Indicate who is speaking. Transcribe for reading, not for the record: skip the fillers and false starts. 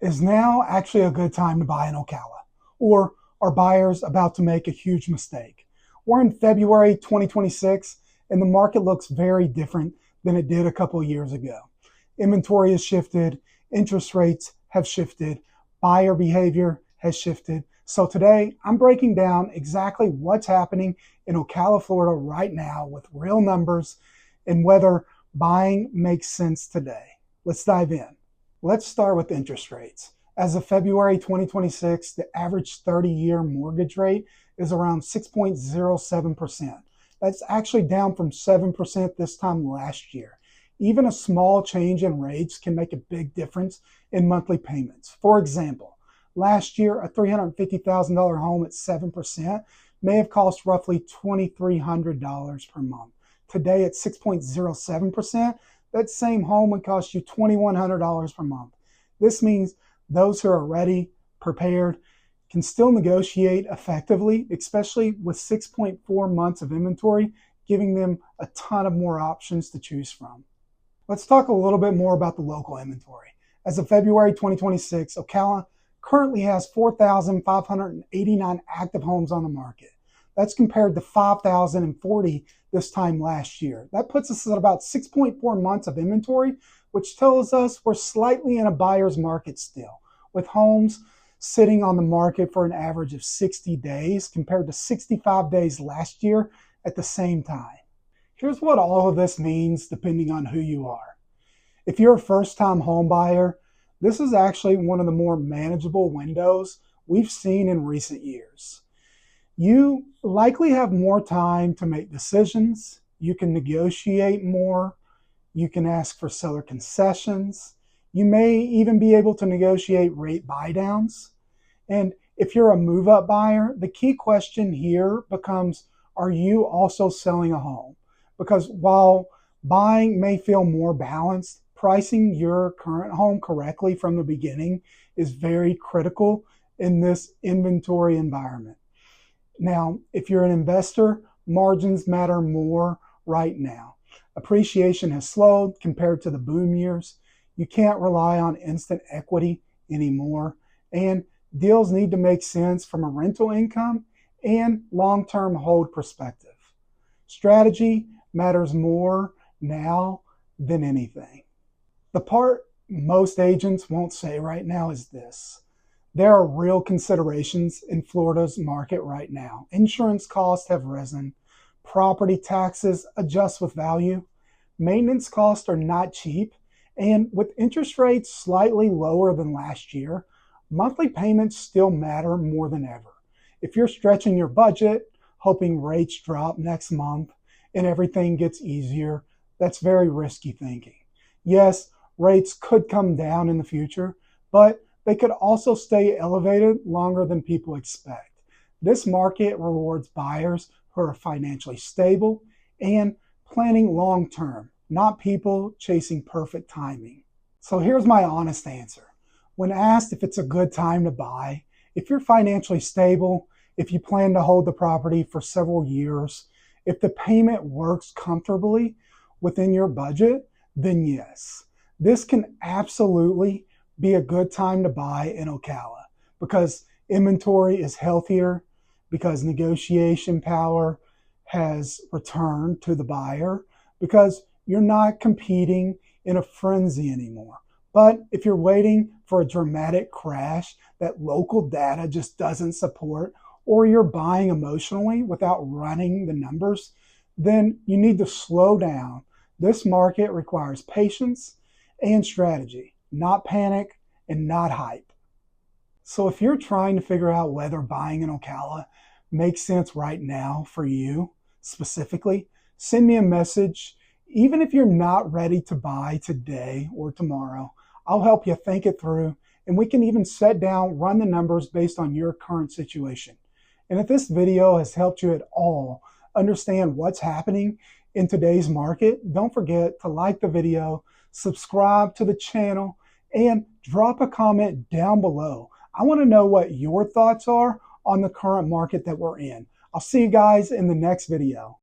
Speaker 1: Is now actually a good time to buy in Ocala? Or are buyers about to make a huge mistake? We're in February 2026 and the market looks very different than it did a couple of years ago. Inventory has shifted, interest rates have shifted, buyer behavior has shifted. So today I'm breaking down exactly what's happening in Ocala, Florida right now with real numbers and whether buying makes sense today. Let's dive in. Let's start with interest rates. As of February 2026, the average 30-year mortgage rate is around 6.07%. That's actually down from 7% this time last year. Even a small change in rates can make a big difference in monthly payments. For example, last year, a $350,000 home at 7% may have cost roughly $2,300 per month. Today at 6.07%, that same home would cost you $2,100 per month. This means those who are ready, prepared, can still negotiate effectively, especially with 6.4 months of inventory, giving them a ton of more options to choose from. Let's talk a little bit more about the local inventory. As of February 2026, Ocala currently has 4,589 active homes on the market. That's compared to 5,040 this time last year. That puts us at about 6.4 months of inventory, which tells us we're slightly in a buyer's market still, with homes sitting on the market for an average of 60 days compared to 65 days last year at the same time. Here's what all of this means depending on who you are. If you're a first-time home buyer, this is actually one of the more manageable windows we've seen in recent years. You likely have more time to make decisions, you can negotiate more, you can ask for seller concessions, you may even be able to negotiate rate buydowns. And if you're a move-up buyer, the key question here becomes, are you also selling a home? Because while buying may feel more balanced, pricing your current home correctly from the beginning is very critical in this inventory environment. Now, if you're an investor, margins matter more right now. Appreciation has slowed compared to the boom years. You can't rely on instant equity anymore. And deals need to make sense from a rental income and long-term hold perspective. Strategy matters more now than anything. The part most agents won't say right now is this. There are real considerations in Florida's market right now. Insurance costs have risen. Property taxes adjust with value. Maintenance costs are not cheap. And with interest rates slightly lower than last year, monthly payments still matter more than ever. If you're stretching your budget, hoping rates drop next month and everything gets easier, that's very risky thinking. Yes, rates could come down in the future, but they could also stay elevated longer than people expect. This market rewards buyers who are financially stable and planning long term, not people chasing perfect timing. So here's my honest answer. When asked if it's a good time to buy, if you're financially stable, if you plan to hold the property for several years, if the payment works comfortably within your budget, then yes. This can absolutely be a good time to buy in Ocala because inventory is healthier, because negotiation power has returned to the buyer, because you're not competing in a frenzy anymore. But if you're waiting for a dramatic crash that local data just doesn't support, or you're buying emotionally without running the numbers, then you need to slow down. This market requires patience and strategy, not panic and not hype. So if you're trying to figure out whether buying in Ocala makes sense right now for you specifically, send me a message. Even if you're not ready to buy today or tomorrow, I'll help you think it through and we can even sit down, run the numbers based on your current situation. And if this video has helped you at all understand what's happening in today's market, don't forget to like the video, subscribe to the channel, and drop a comment down below. I want to know what your thoughts are on the current market that we're in. I'll see you guys in the next video.